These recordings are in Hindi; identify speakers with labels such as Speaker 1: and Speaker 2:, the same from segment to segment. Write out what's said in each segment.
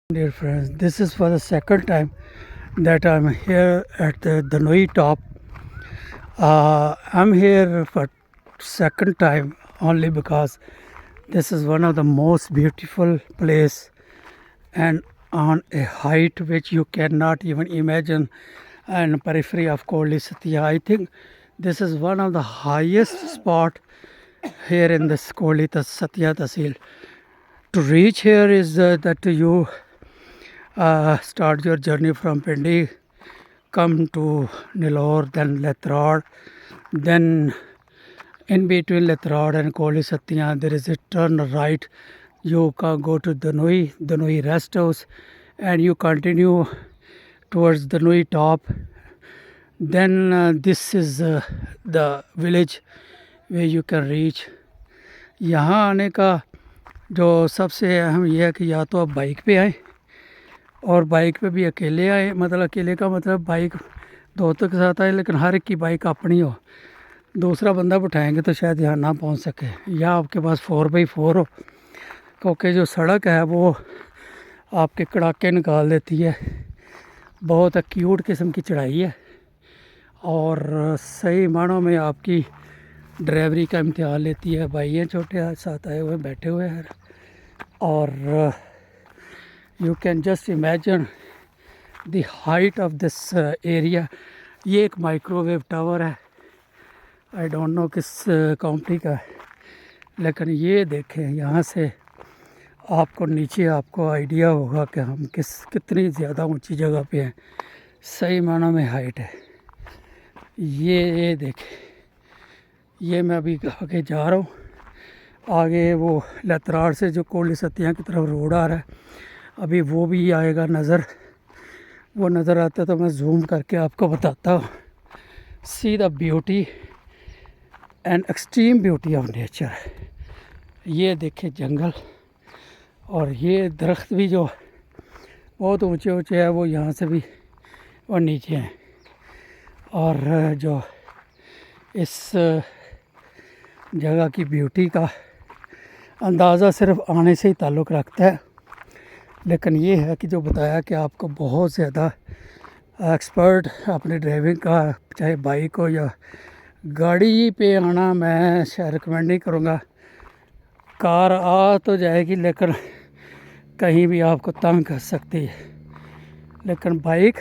Speaker 1: Dear friends, this is for the second time that I'm here at the Danoi top. I'm here for second time only because this is one of the most beautiful place and on a height which you cannot even imagine and periphery of Koli Satya. I think this is one of the highest spot here in this Koli Satya Tahsil. To reach here is that you start your journey from Pindi, come to Nilor, then Letrod, then in between Letrod and Koli Satya there is a turn right. You can go to Danoi rest house, and you continue towards Danoi top. Then this is the village where you can reach. यहाँ आने का जो सबसे अहम यह है कि या तो आप बाइक पे आएँ और बाइक पे भी अकेले आए, मतलब अकेले का मतलब बाइक दोस्तों के साथ आए, लेकिन हर एक की बाइक अपनी हो। दूसरा बंदा बिठाएंगे तो शायद यहाँ ना पहुँच सके, या आपके पास 4x4 हो, क्योंकि जो सड़क है वो आपके कड़ाके निकाल देती है। बहुत एक्यूट किस्म की चढ़ाई है और सही मानों में आपकी ड्राइवरी का इम्तिहान लेती है। भाई हैं छोटे साथ आए हुए बैठे हुए हैं और you can just imagine the height of this area. ये एक माइक्रोवेव टावर है, आई डोंट नो किस कंपनी का है, लेकिन ये देखें यहाँ से आपको नीचे आपको आइडिया होगा कि हम कितनी ज़्यादा ऊंची जगह पे हैं। सही मानों में हाइट है। ये देखें, ये मैं अभी आगे जा रहा हूँ। आगे वो लतराड़ से जो कोली सतिया की तरफ रोड आ रहा है, अभी वो भी आएगा नज़र। वो नज़र आता है तो मैं जूम करके आपको बताता हूँ। See the beauty and extreme beauty of nature. ये देखे जंगल, और ये दरख्त भी जो बहुत ऊंचे ऊंचे है वो यहाँ से भी और नीचे हैं। और जो इस जगह की ब्यूटी का अंदाज़ा सिर्फ आने से ही ताल्लुक़ रखता है, लेकिन ये है कि जो बताया कि आपको बहुत ज़्यादा एक्सपर्ट अपने ड्राइविंग का, चाहे बाइक हो या गाड़ी पे आना मैं शायद रिकमेंड नहीं करूँगा। कार आ तो जाएगी लेकिन कहीं भी आपको तंग कर सकती है, लेकिन बाइक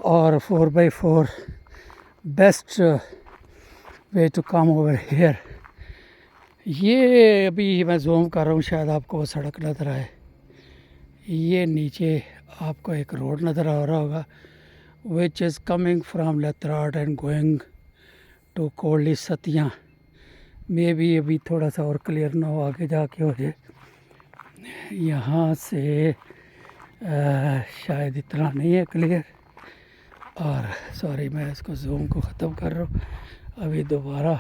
Speaker 1: और 4x4 best way to come over here. ये अभी मैं जूम कर रहा हूँ, शायद आपको वो सड़क नज़र आए। ये नीचे आपको एक रोड नज़र आ रहा होगा, विच इज़ कमिंग फ्राम लतराड़ एंड गोइंग टू कोली सतिया। मे भी अभी थोड़ा सा और क्लियर ना हो, आगे जाके हो जाए। यहाँ से शायद इतना नहीं है क्लियर, और सॉरी मैं इसको जूम को ख़त्म कर रहा हूँ। अभी दोबारा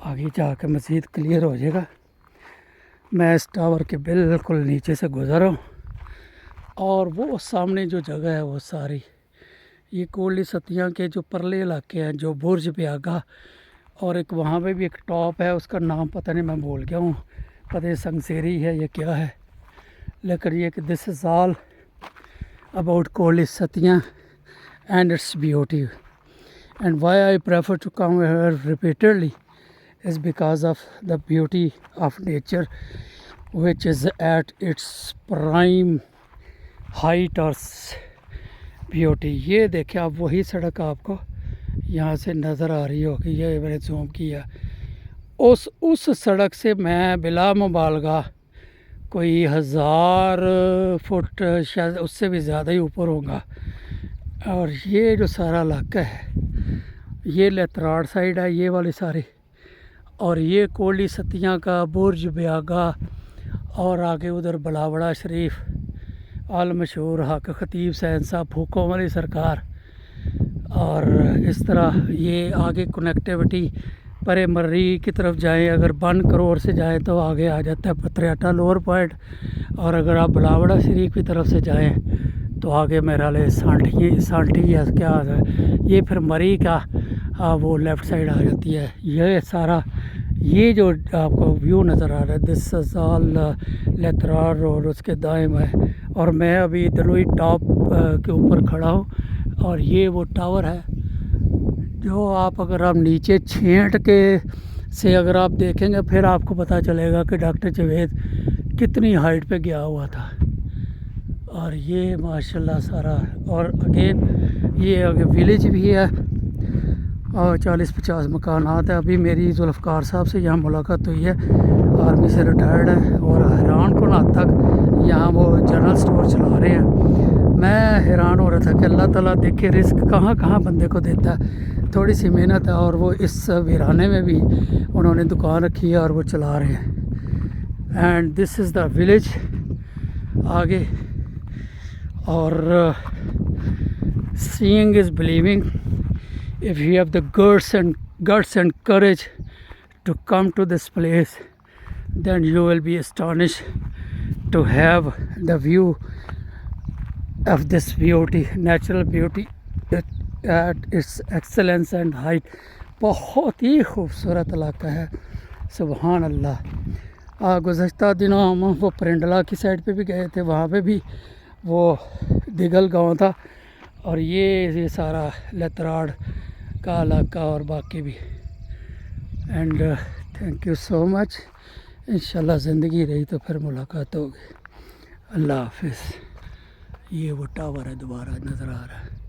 Speaker 1: आगे जाकर मज़ीद क्लियर हो जाएगा। मैं इस टावर के बिल्कुल नीचे से गुज़र रहा हूँ, और वो सामने जो जगह है वो सारी ये कोली सतिया के जो परले इलाके हैं, जो बुर्ज ब्यागा, और एक वहाँ पे भी एक टॉप है, उसका नाम पता नहीं, मैं भूल गया हूँ, पता नहीं संगसेरी है या क्या है। लेकिन ये कि दिस इज़ ऑल अबाउट कोली सतिया and its beauty, and why I prefer to come here repeatedly is because of the beauty of nature, which is at its prime height or beauty। ये देखिए आप, वही सड़क आपको यहाँ से नज़र आ रही होगी, ये मैंने जूम किया। उस सड़क से मैं बिला मुबालगा कोई 1000 फुट शायद उससे भी ज़्यादा ही ऊपर होगा। और ये जो सारा इलाका है ये लतराड़ साइड है, ये वाली सारी, और ये कोली सतिया का बुर्ज ब्यागा, और आगे उधर बलावड़ा शरीफ, आल मशहूर हक खतीब सैन साहब फूकों वाली सरकार। और इस तरह ये आगे कनेक्टिविटी परे मर्री की तरफ जाएं, अगर 1 करोड़ से जाएं तो आगे आ जाता है पत्रियाटा लोअर पॉइंट, और अगर आप बलावड़ा शरीफ की तरफ से जाएं तो आगे मेरा ले सांठी या क्या है, ये फिर मरी का वो लेफ़्ट साइड आ जाती है। ये सारा ये जो आपको व्यू नज़र आ रहा है दिस इज़ ऑल लेतरार रोड, उसके दाएं बाएं। और मैं अभी दलोई टॉप के ऊपर खड़ा हूँ और ये वो टावर है जो अगर आप नीचे छेंट के से अगर आप देखेंगे फिर आपको पता चलेगा कि डॉक्टर जावेद कितनी हाइट पे गया हुआ था। और ये माशाल्लाह सारा, और अगेन ये आगे विलेज भी है और 40-50 मकानात है। अभी मेरी जुल्फ़कार साहब से यहाँ मुलाकात हुई है, आर्मी से रिटायर्ड है और हैरान कुन हद तक यहाँ वो जनरल स्टोर चला रहे हैं। मैं हैरान हो रहा था कि अल्लाह ताला देखे रिस्क कहाँ कहाँ बंदे को देता है, थोड़ी सी मेहनत है और वो इस वीराने में भी उन्होंने दुकान रखी है और वो चला रहे हैं। And this is the village आगे। और seeing is believing. If you have the guts and courage to come to this place, then you will be astonished to have the view of this beauty, natural beauty at its excellence and height. बहुत ही खूबसूरत इलाका है, सुबहान अल्लाह। गुज़श्ता दिनों हम वो परिंडला की साइड पे भी गए थे, वहाँ पे भी वो दिगल गांव था और ये सारा लेतराड़ का इलाका और बाकी भी। And thank you so much. इंशाल्लाह ज़िंदगी रही तो फिर मुलाकात होगी। अल्लाह हाफिज़। ये वो टावर है दोबारा नज़र आ रहा है।